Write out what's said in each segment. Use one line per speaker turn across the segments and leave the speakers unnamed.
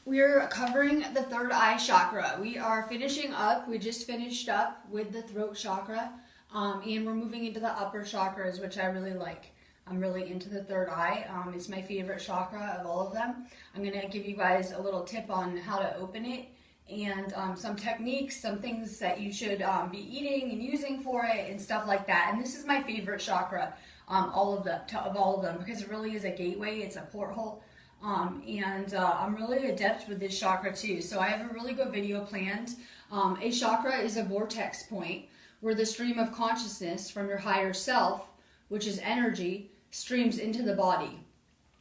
We're covering the third eye chakra. We are finishing up. We just finished up with the throat chakra, and we're moving into the upper chakras, which I really like. I'm really into the third eye. It's my favorite chakra of all of them. I'm going to give you guys a little tip on how to open it and some techniques, some things that you should be eating and using for it and stuff like that. And this is my favorite chakra, all of them, because it really is a gateway. It's a porthole. I'm really adept with this chakra too. So I have a really good video planned. A chakra is a vortex point where the stream of consciousness from your higher self, which is energy, streams into the body.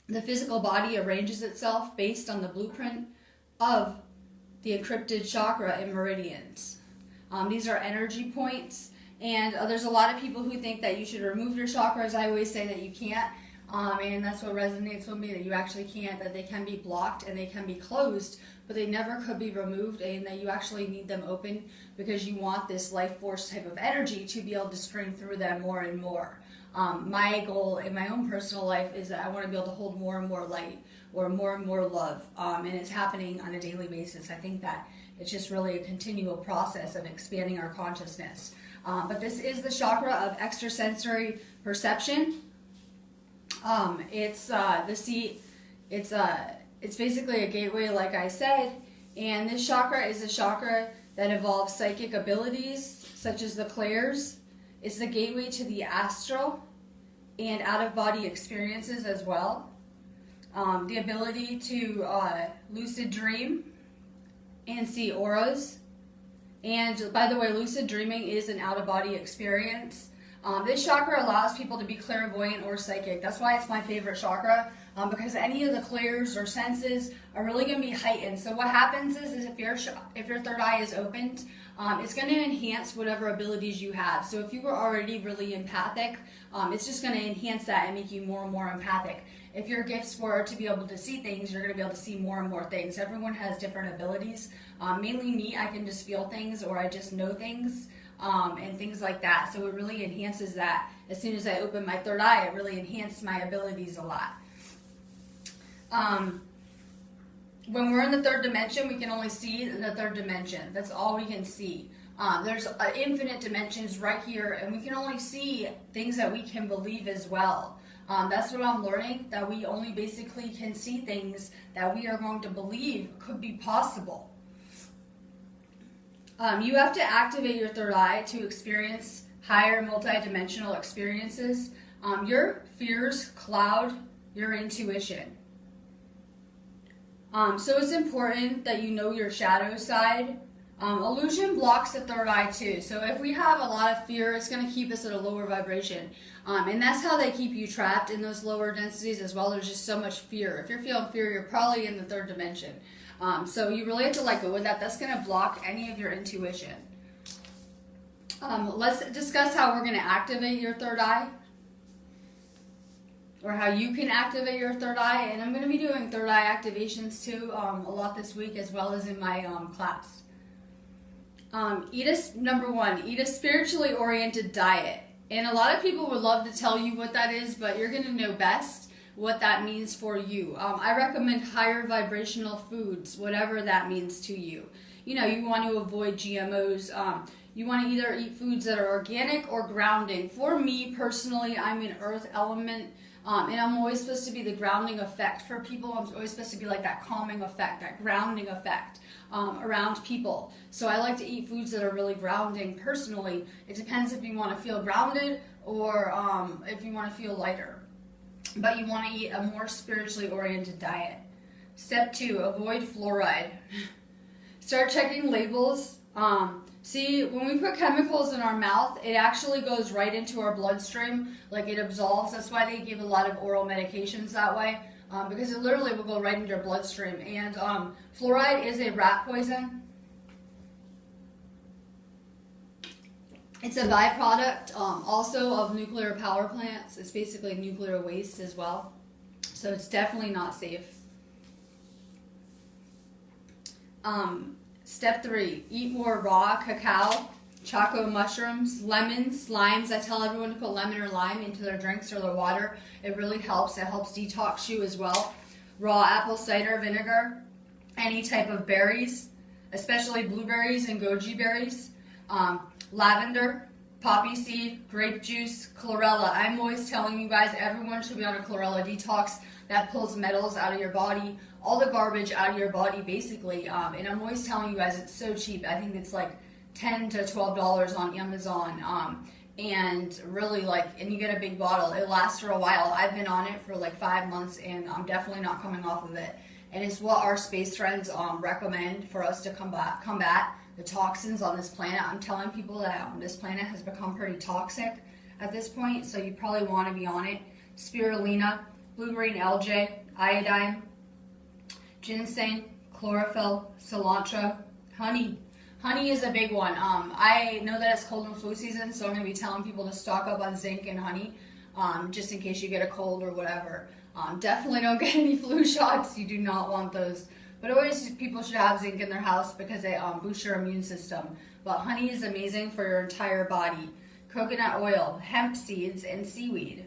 The physical body arranges itself based on the blueprint of the encrypted chakra and meridians. These are energy points, and there's a lot of people who think that you should remove your chakras. I always say that you can't. And that's what resonates with me, that you actually can't, that they can be blocked and they can be closed, but they never could be removed, and that you actually need them open because you want this life force type of energy to be able to stream through them more and more. My goal in my own personal life is that I want to be able to hold more and more light or more and more love, and it's happening on a daily basis. I think that it's just really a continual process of expanding our consciousness. But this is the chakra of extrasensory perception. It's the seat. It's basically a gateway, like I said, and this chakra is a chakra that involves psychic abilities such as the clairs. It's the gateway to the astral and out-of-body experiences as well. The ability to lucid dream and see auras. And by the way, lucid dreaming is an out-of-body experience. This chakra allows people to be clairvoyant or psychic. That's why it's my favorite chakra, because any of the clairs or senses are really going to be heightened. So what happens is if your third eye is opened, it's going to enhance whatever abilities you have. So if you were already really empathic, it's just going to enhance that and make you more and more empathic. If your gifts were to be able to see things, you're going to be able to see more and more things. Everyone has different abilities. Mainly me, I can just feel things, or I just know things. And things like that. So it really enhances that. As soon as I open my third eye, it really enhanced my abilities a lot. When we're in the third dimension, we can only see the third dimension. That's all we can see. There's infinite dimensions right here, and we can only see things that we can believe as well. That's what I'm learning, that we only basically can see things that we are going to believe could be possible. You have to activate your third eye to experience higher multidimensional experiences. Your fears cloud your intuition. So it's important that you know your shadow side. Illusion blocks the third eye too. So if we have a lot of fear, it's going to keep us at a lower vibration. And that's how they keep you trapped in those lower densities as well. There's just so much fear. If you're feeling fear, you're probably in the third dimension. So you really have to let go with that. That's going to block any of your intuition. Let's discuss how we're going to activate your third eye, or how you can activate your third eye. And I'm going to be doing third eye activations too, a lot this week, as well as in my class. Number one, eat a spiritually oriented diet. And a lot of people would love to tell you what that is, but you're going to know best what that means for you. I recommend higher vibrational foods, whatever that means to you. You know, you want to avoid GMOs. You want to either eat foods that are organic or grounding. For me personally, I'm an earth element, and I'm always supposed to be the grounding effect for people. I'm always supposed to be like that calming effect, that grounding effect around people. So I like to eat foods that are really grounding personally. It depends if you want to feel grounded or if you want to feel lighter. But you want to eat a more spiritually oriented diet. Step 2, avoid fluoride. Start checking labels. See, when we put chemicals in our mouth, it actually goes right into our bloodstream, like it absolves. That's why they give a lot of oral medications that way, because it literally will go right into your bloodstream. And fluoride is a rat poison. It's a byproduct also of nuclear power plants. It's basically nuclear waste as well. So it's definitely not safe. Step 3, eat more raw cacao, choco mushrooms, lemons, limes. I tell everyone to put lemon or lime into their drinks or their water. It really helps. It helps detox you as well. Raw apple cider vinegar. any type of berries, especially blueberries and goji berries, lavender, poppy seed, grape juice, chlorella. I'm always telling you guys, everyone should be on a chlorella detox that pulls metals out of your body, all the garbage out of your body, basically. And I'm always telling you guys, it's so cheap. I think it's like $10 to $12 on Amazon. And really, like, and you get a big bottle. It lasts for a while. I've been on it for like 5 months, and I'm definitely not coming off of it. And it's what our space friends recommend for us to combat the toxins on this planet. I'm telling people that this planet has become pretty toxic at this point, so you probably want to be on it. Spirulina, blue-green algae, iodine, ginseng, chlorophyll, cilantro, honey. Honey is a big one. I know that it's cold and flu season, so I'm going to be telling people to stock up on zinc and honey, just in case you get a cold or whatever. Definitely don't get any flu shots. You do not want those. But always people should have zinc in their house because they boost your immune system. But honey is amazing for your entire body. Coconut oil, hemp seeds, and seaweed.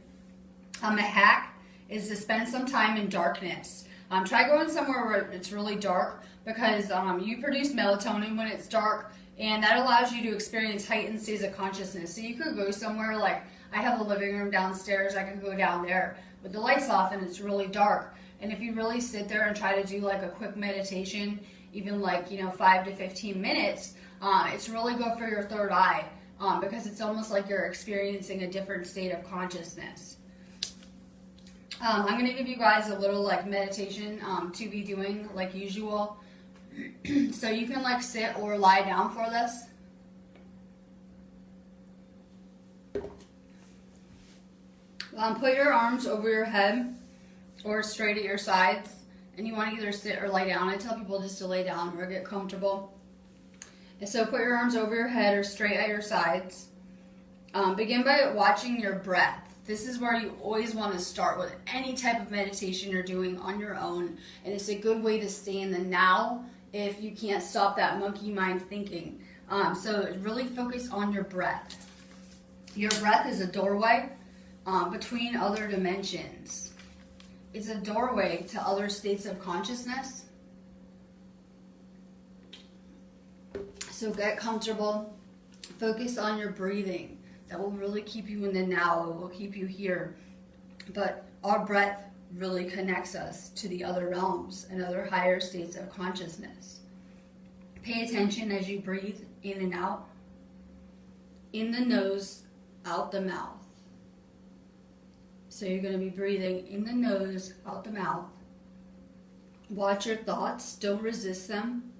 A hack is to spend some time in darkness. Try going somewhere where it's really dark because you produce melatonin when it's dark, and that allows you to experience heightened states of consciousness. So you could go somewhere like, I have a living room downstairs, I could go down there with the lights off and it's really dark. And if you really sit there and try to do like a quick meditation, even like, 5 to 15 minutes, it's really good for your third eye because it's almost like you're experiencing a different state of consciousness. I'm going to give you guys a little like meditation to be doing like usual. So you can like sit or lie down for this. Put your arms over your head or straight at your sides, and you want to either sit or lie down. I tell people just to lay down or get comfortable. And so put your arms over your head or straight at your sides. Begin by watching your breath. This is where you always want to start with any type of meditation you're doing on your own, and it's a good way to stay in the now if you can't stop that monkey mind thinking. So really focus on your breath. Your breath is a doorway between other dimensions. It's a doorway to other states of consciousness. So get comfortable. Focus on your breathing. That will really keep you in the now. It will keep you here. But our breath really connects us to the other realms and other higher states of consciousness. Pay attention as you breathe in and out. In the nose, out the mouth. So you're going to be breathing in the nose, out the mouth. Watch your thoughts. Don't resist them.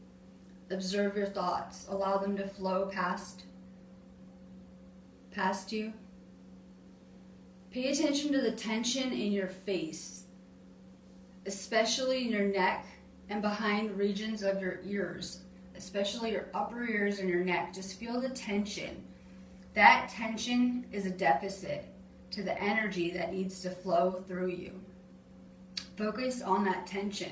Observe your thoughts. Allow them to flow past you. Pay attention to the tension in your face, especially in your neck and behind regions of your ears, especially your upper ears and your neck. Just feel the tension. That tension is a deficit to the energy that needs to flow through you. Focus on that tension.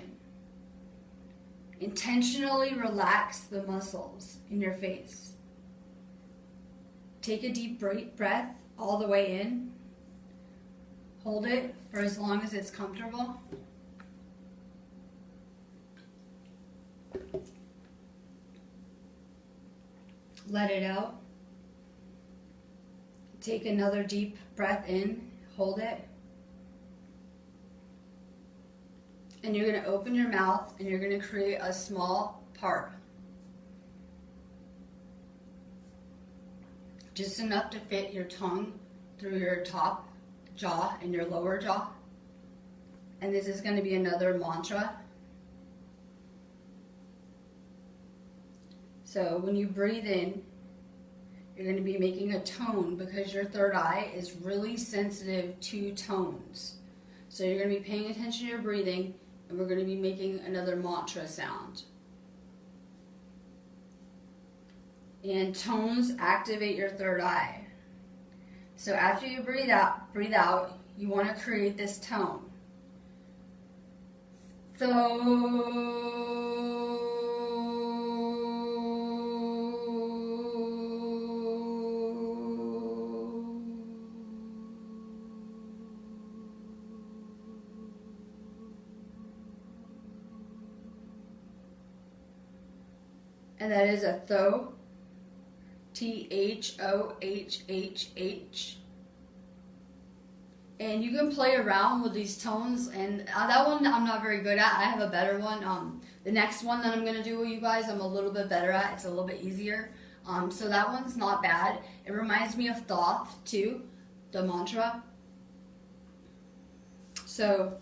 Intentionally relax the muscles in your face. Take a deep breath all the way in. Hold it for as long as it's comfortable. Let it out. Take another deep breath in. Hold it. And you're going to open your mouth and you're going to create a small part. Just enough to fit your tongue through your top jaw and your lower jaw. And this is going to be another mantra. So when you breathe in, you're going to be making a tone because your third eye is really sensitive to tones. So you're going to be paying attention to your breathing, and we're going to be making another mantra sound. And tones activate your third eye. So after you breathe out, you want to create this tone. and that is a Tho, Thohhh. And you can play around with these tones, and that one I'm not very good at. I have a better one. The next one that I'm going to do with you guys, I'm a little bit better at. It's a little bit easier. So that one's not bad. It reminds me of Thoth too, the mantra. So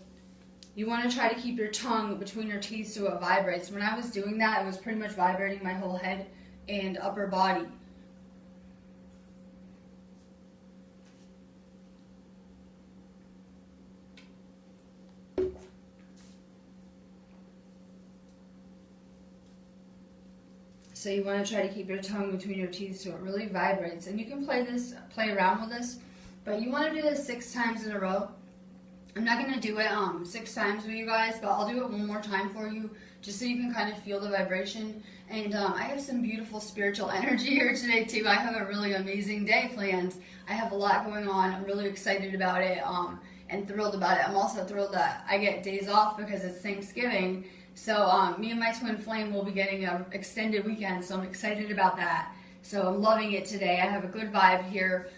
you want to try to keep your tongue between your teeth so it vibrates. When I was doing that, it was pretty much vibrating my whole head and upper body. So you want to try to keep your tongue between your teeth so it really vibrates. And you can play around with this, but you want to do this 6 times in a row. I'm not going to do it 6 times with you guys, but I'll do it one more time for you, just so you can kind of feel the vibration. And I have some beautiful spiritual energy here today too. I have a really amazing day planned. I have a lot going on. I'm really excited about it and thrilled about it. I'm also thrilled that I get days off because it's Thanksgiving. So me and my twin flame will be getting an extended weekend, so I'm excited about that. So I'm loving it today. I have a good vibe here,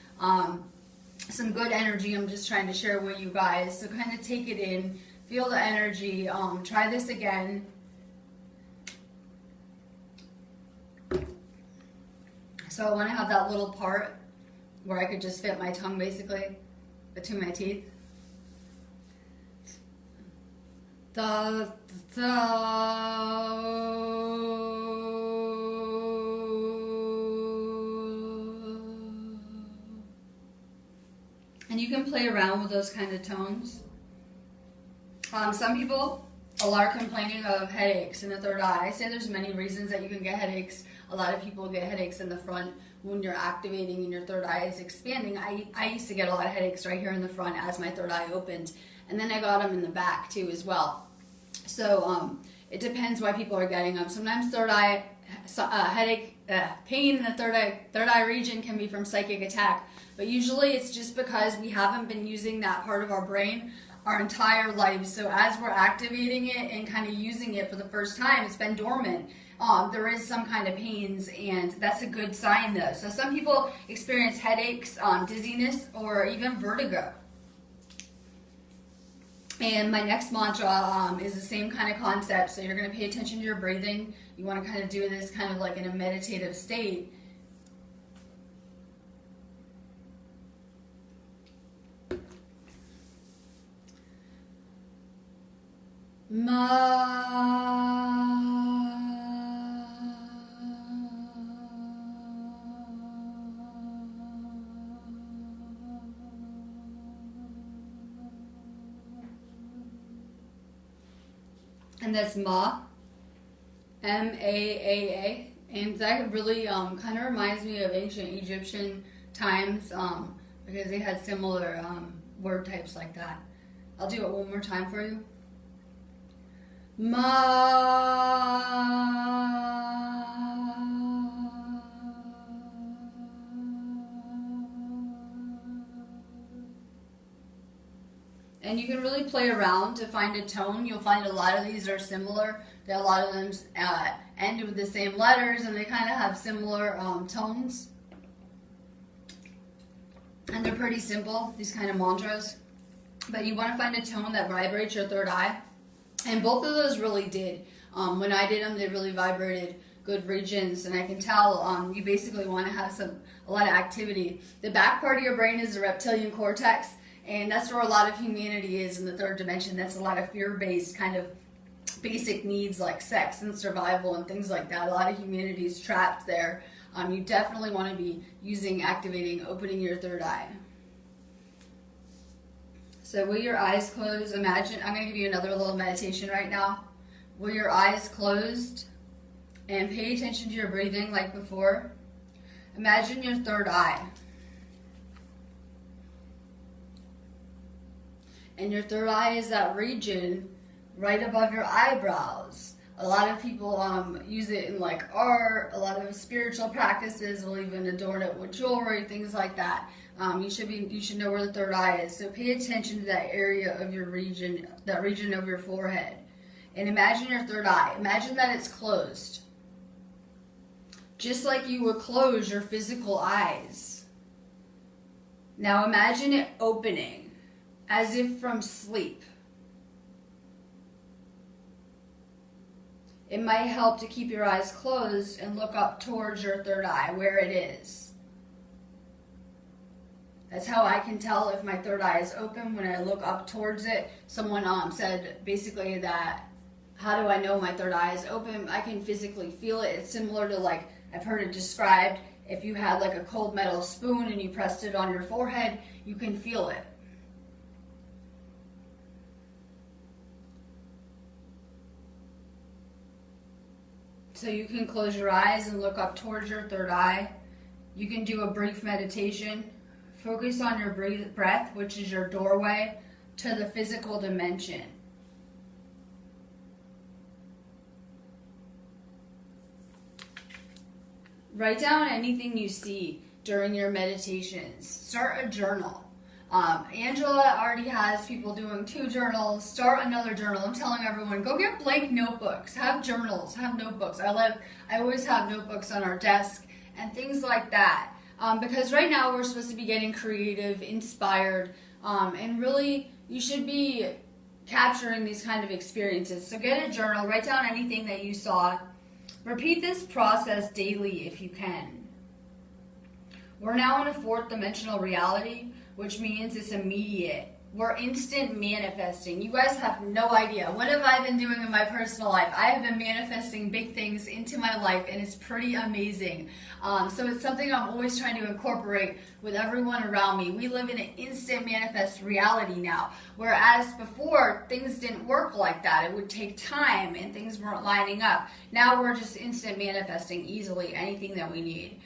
some good energy I'm just trying to share with you guys. So kind of take it in, feel the energy, try this again. So I want to have that little part where I could just fit my tongue basically between my teeth. And you can play around with those kind of tones. Some people, a lot are complaining of headaches in the third eye. I say there's many reasons that you can get headaches. A lot of people get headaches in the front when you're activating and your third eye is expanding. I used to get a lot of headaches right here in the front as my third eye opened. And then I got them in the back too as well. So it depends why people are getting them. Sometimes third eye headache, pain in the third eye region can be from psychic attack. But usually it's just because we haven't been using that part of our brain our entire lives. So as we're activating it and kind of using it for the first time, it's been dormant. There is some kind of pains, and that's a good sign though. So some people experience headaches, dizziness, or even vertigo. And my next mantra is the same kind of concept. So you're going to pay attention to your breathing. You want to kind of do this kind of like in a meditative state. And that's Ma, M-A-A-A, and that really kind of reminds me of ancient Egyptian times because they had similar word types like that. I'll do it one more time for you. Ma. And you can really play around to find a tone. You'll find a lot of these are similar. A lot of them end with the same letters, and they kind of have similar tones. And they're pretty simple, these kind of mantras. But you want to find a tone that vibrates your third eye. And both of those really did. When I did them, they really vibrated good regions. And I can tell you basically want to have a lot of activity. The back part of your brain is the reptilian cortex. And that's where a lot of humanity is in the third dimension. That's a lot of fear-based kind of basic needs like sex and survival and things like that. A lot of humanity is trapped there. You definitely want to be activating, opening your third eye. So with your eyes closed, imagine, I'm going to give you another little meditation right now. With your eyes closed and pay attention to your breathing like before. Imagine your third eye. And your third eye is that region right above your eyebrows. A lot of people use it in like art. A lot of spiritual practices will even adorn it with jewelry, things like that. You should know where the third eye is. So pay attention to that area of your region, that region of your forehead. And imagine your third eye. Imagine that it's closed. just like you would close your physical eyes. Now imagine it opening, as if from sleep. It might help to keep your eyes closed and look up towards your third eye, where it is. That's how I can tell if my third eye is open, when I look up towards it. Someone said basically that, how do I know my third eye is open? I can physically feel it. It's similar to, like, I've heard it described, if you had like a cold metal spoon and you pressed it on your forehead, you can feel it. So you can close your eyes and look up towards your third eye. You can do a brief meditation. Focus on your breath, which is your doorway to the physical dimension. Write down anything you see during your meditations. Start a journal. Angela already has people doing 2 journals. Start another journal. I'm telling everyone, go get blank notebooks. Have journals. Have notebooks. I always have notebooks on our desk and things like that. Because right now we're supposed to be getting creative, inspired, and really you should be capturing these kind of experiences. So get a journal. Write down anything that you saw. Repeat this process daily if you can. We're now in a 4th dimensional reality, which means it's immediate. We're instant manifesting. You guys have no idea. What have I been doing in my personal life? I have been manifesting big things into my life, and it's pretty amazing. So it's something I'm always trying to incorporate with everyone around me. We live in an instant manifest reality now, whereas before, things didn't work like that. It would take time, and things weren't lining up. Now we're just instant manifesting easily anything that we need.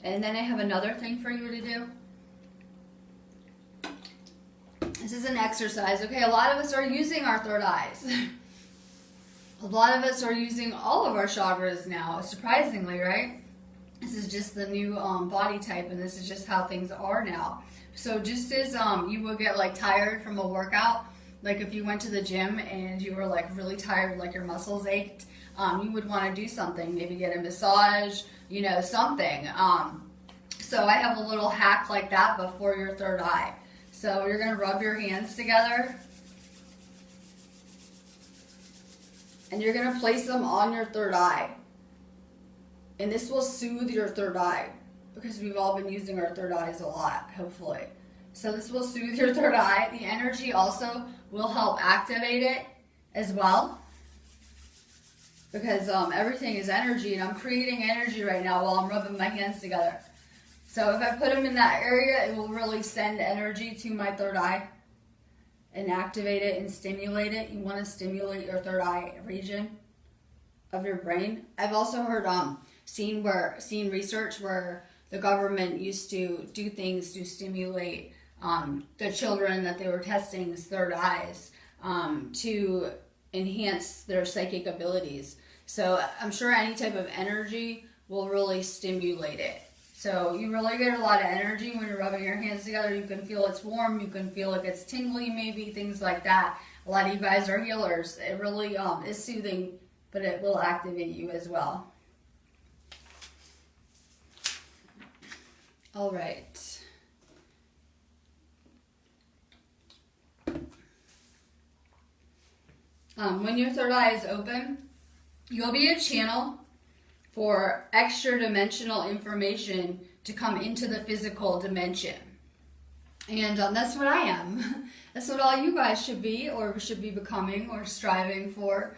And then I have another thing for you to do. This is an exercise. Okay, a lot of us are using our third eyes. A lot of us are using all of our chakras now, surprisingly, right? This is just the new body type, and this is just how things are now. So just as you would get like tired from a workout, like if you went to the gym and you were like really tired, like your muscles ached, you would want to do something, maybe get a massage, you know, something. So I have a little hack like that before your third eye. So you're going to rub your hands together, and you're going to place them on your third eye. And this will soothe your third eye, because we've all been using our third eyes a lot, hopefully. So this will soothe your third eye. The energy also will help activate it as well, because everything is energy, and I'm creating energy right now while I'm rubbing my hands together. So if I put them in that area, it will really send energy to my third eye and activate it and stimulate it. You want to stimulate your third eye region of your brain. I've also heard seen research where the government used to do things to stimulate the children that they were testing's third eyes to enhance their psychic abilities. So I'm sure any type of energy will really stimulate it. So you really get a lot of energy when you're rubbing your hands together. You can feel it's warm. You can feel like it's tingly, maybe, things like that. A lot of you guys are healers. It really is soothing, but it will activate you as well. All right. When your third eye is open, you'll be a channel for extra dimensional information to come into the physical dimension. And that's what I am. That's what all you guys should be, or should be becoming, or striving for.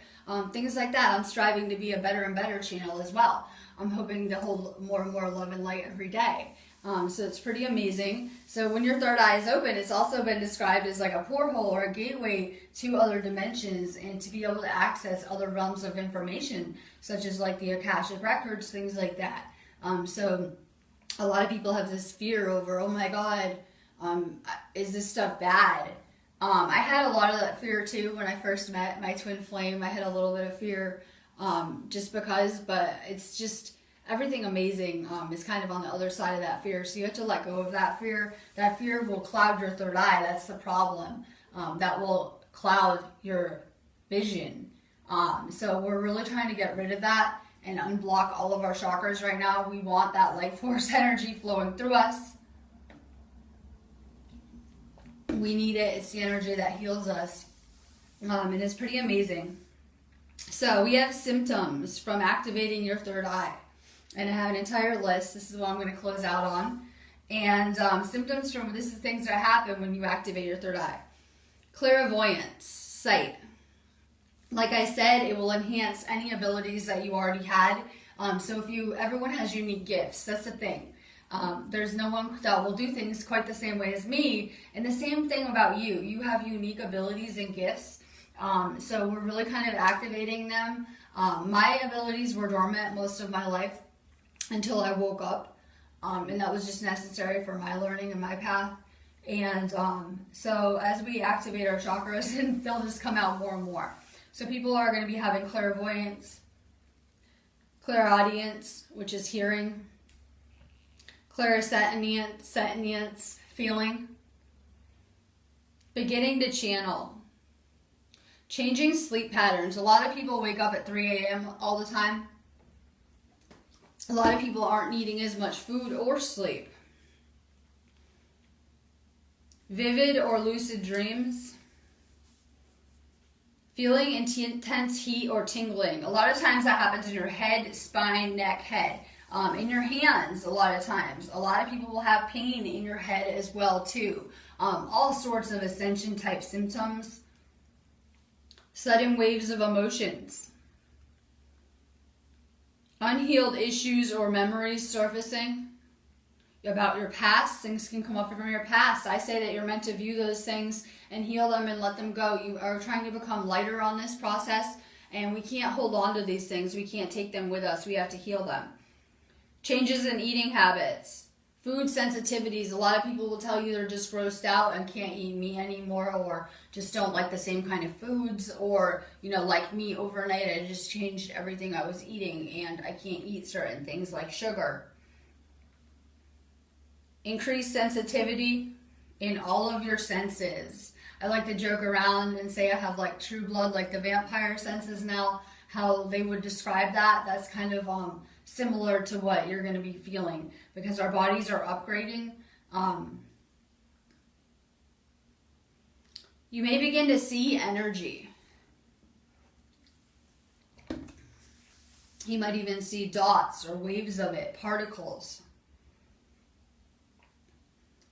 Things like that. I'm striving to be a better and better channel as well. I'm hoping to hold more and more love and light every day. So it's pretty amazing. So when your third eye is open, it's also been described as like a porthole or a gateway to other dimensions, and to be able to access other realms of information, such as like the Akashic Records, things like that. So a lot of people have this fear over, oh my God, is this stuff bad? I had a lot of that fear too when I first met my twin flame. I had a little bit of fear just because, but it's just, everything amazing is kind of on the other side of that fear. So you have to let go of that fear. That fear will cloud your third eye. That's the problem. That will cloud your vision. So we're really trying to get rid of that and unblock all of our chakras right now. We want that life force energy flowing through us. We need it. It's the energy that heals us. And it's pretty amazing. So we have symptoms from activating your third eye. And I have an entire list. This is what I'm going to close out on. And symptoms from, this is things that happen when you activate your third eye. Clairvoyance, sight. Like I said, it will enhance any abilities that you already had. So everyone has unique gifts. That's the thing. There's no one that will do things quite the same way as me. And the same thing about you. You have unique abilities and gifts. So we're really kind of activating them. My abilities were dormant most of my life until I woke up. And that was just necessary for my learning and my path. And so as we activate our chakras, they'll just come out more and more. So people are going to be having clairvoyance, clairaudience, which is hearing, clairsentience, feeling, beginning to channel, changing sleep patterns. A lot of people wake up at 3 a.m. all the time. A lot of people aren't eating as much food or sleep. Vivid or lucid dreams. Feeling intense heat or tingling. A lot of times that happens in your head, spine, neck, head. In your hands, a lot of times. A lot of people will have pain in your head as well too. All sorts of ascension type symptoms. Sudden waves of emotions. Unhealed issues or memories surfacing about your past. Things can come up from your past. I say that you're meant to view those things and heal them and let them go. You are trying to become lighter on this process, and we can't hold on to these things. We can't take them with us. We have to heal them. Changes in eating habits. Food sensitivities. A lot of people will tell you they're just grossed out and can't eat meat anymore, or just don't like the same kind of foods, or, like me overnight, I just changed everything I was eating and I can't eat certain things like sugar. Increased sensitivity in all of your senses. I like to joke around and say I have like true blood, like the vampire senses now, how they would describe that. That's kind of similar to what you're going to be feeling, because our bodies are upgrading. You may begin to see energy. You might even see dots or waves of it, particles.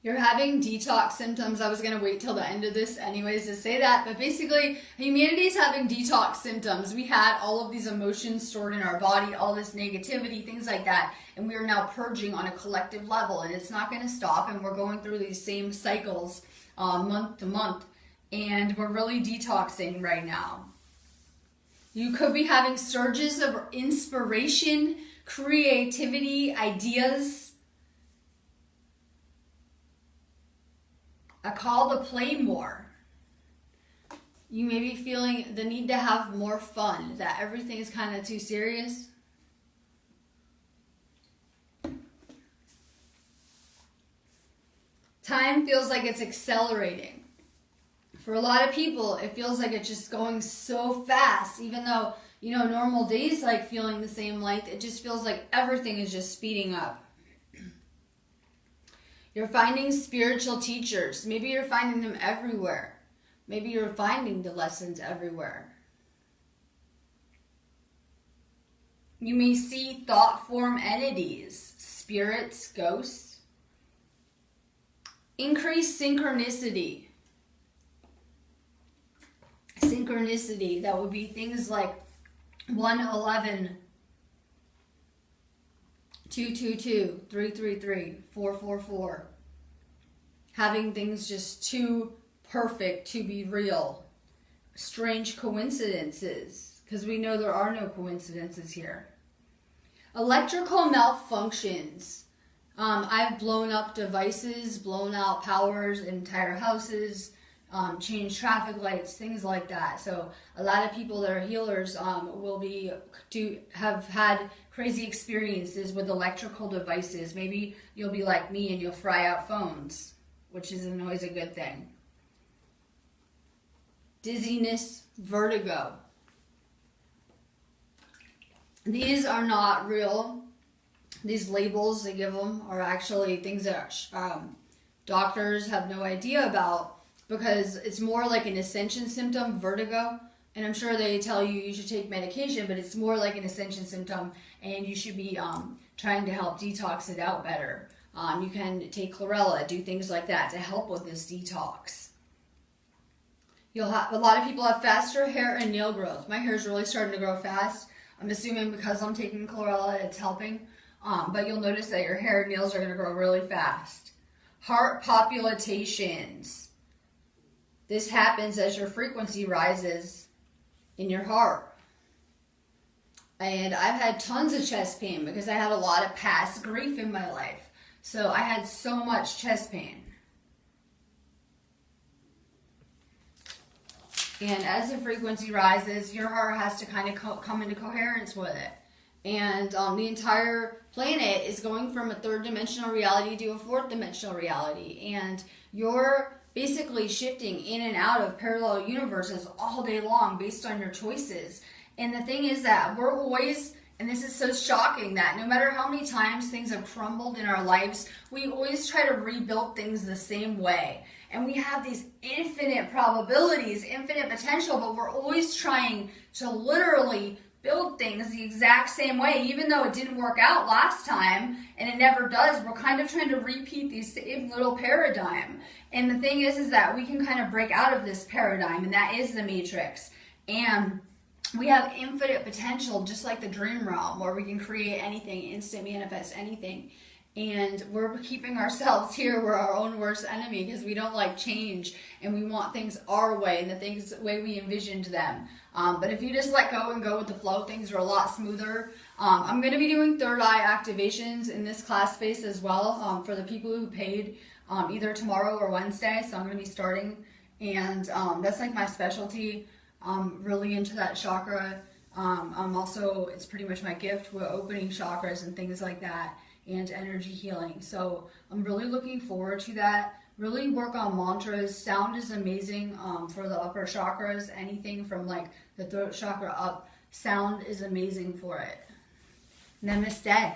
You're having detox symptoms. I was going to wait till the end of this anyways to say that. But basically, humanity is having detox symptoms. We had all of these emotions stored in our body, all this negativity, things like that. And we are now purging on a collective level. And it's not going to stop. And we're going through these same cycles month to month. And we're really detoxing right now. You could be having surges of inspiration, creativity, ideas. A call to play more. You may be feeling the need to have more fun, that everything is kind of too serious. Time feels like it's accelerating. For a lot of people, it feels like it's just going so fast, even though, normal days like feeling the same length, it just feels like everything is just speeding up. You're finding spiritual teachers. Maybe you're finding them everywhere. Maybe you're finding the lessons everywhere. You may see thought form entities, spirits, ghosts. Increased synchronicity. Synchronicity, that would be things like 111, 222, 333, 444. Having things just too perfect to be real. Strange coincidences, because we know there are no coincidences here. Electrical malfunctions. I've blown up devices, blown out powers, entire houses, changed traffic lights, things like that. So a lot of people that are healers have had crazy experiences with electrical devices. Maybe you'll be like me and you'll fry out phones, which isn't always a good thing. Dizziness, vertigo. These are not real. These labels they give them are actually things that doctors have no idea about, because it's more like an Ascension symptom, vertigo. And I'm sure they tell you should take medication, but it's more like an Ascension symptom, and you should be trying to help detox it out better. You can take chlorella, do things like that to help with this detox. You'll have a lot of people have faster hair and nail growth. My hair is really starting to grow fast. I'm assuming because I'm taking chlorella, it's helping. But you'll notice that your hair and nails are going to grow really fast. Heart palpitations. This happens as your frequency rises in your heart. And I've had tons of chest pain because I had a lot of past grief in my life. So I had so much chest pain. And as the frequency rises, your heart has to kind of come into coherence with it. And the entire planet is going from a third dimensional reality to a fourth dimensional reality. And you're basically shifting in and out of parallel universes all day long based on your choices. And the thing is that we're always, and this is so shocking, that no matter how many times things have crumbled in our lives, we always try to rebuild things the same way. And we have these infinite probabilities, infinite potential, but we're always trying to literally build things the exact same way, even though it didn't work out last time, and it never does. We're kind of trying to repeat the same little paradigm. And the thing is that we can kind of break out of this paradigm, and that is the matrix. And we have infinite potential, just like the dream realm, where we can create anything, instant manifest anything. And we're keeping ourselves here. We're our own worst enemy because we don't like change, and we want things our way and the things the way we envisioned them. But if you just let go and go with the flow, things are a lot smoother. I'm going to be doing third eye activations in this class space as well for the people who paid either tomorrow or Wednesday. So I'm going to be starting, and that's like my specialty. I'm really into that chakra. I'm also, it's pretty much my gift with opening chakras and things like that, and energy healing. So I'm really looking forward to that. Really work on mantras. Sound is amazing for the upper chakras. Anything from like the throat chakra up, sound is amazing for it. Namaste.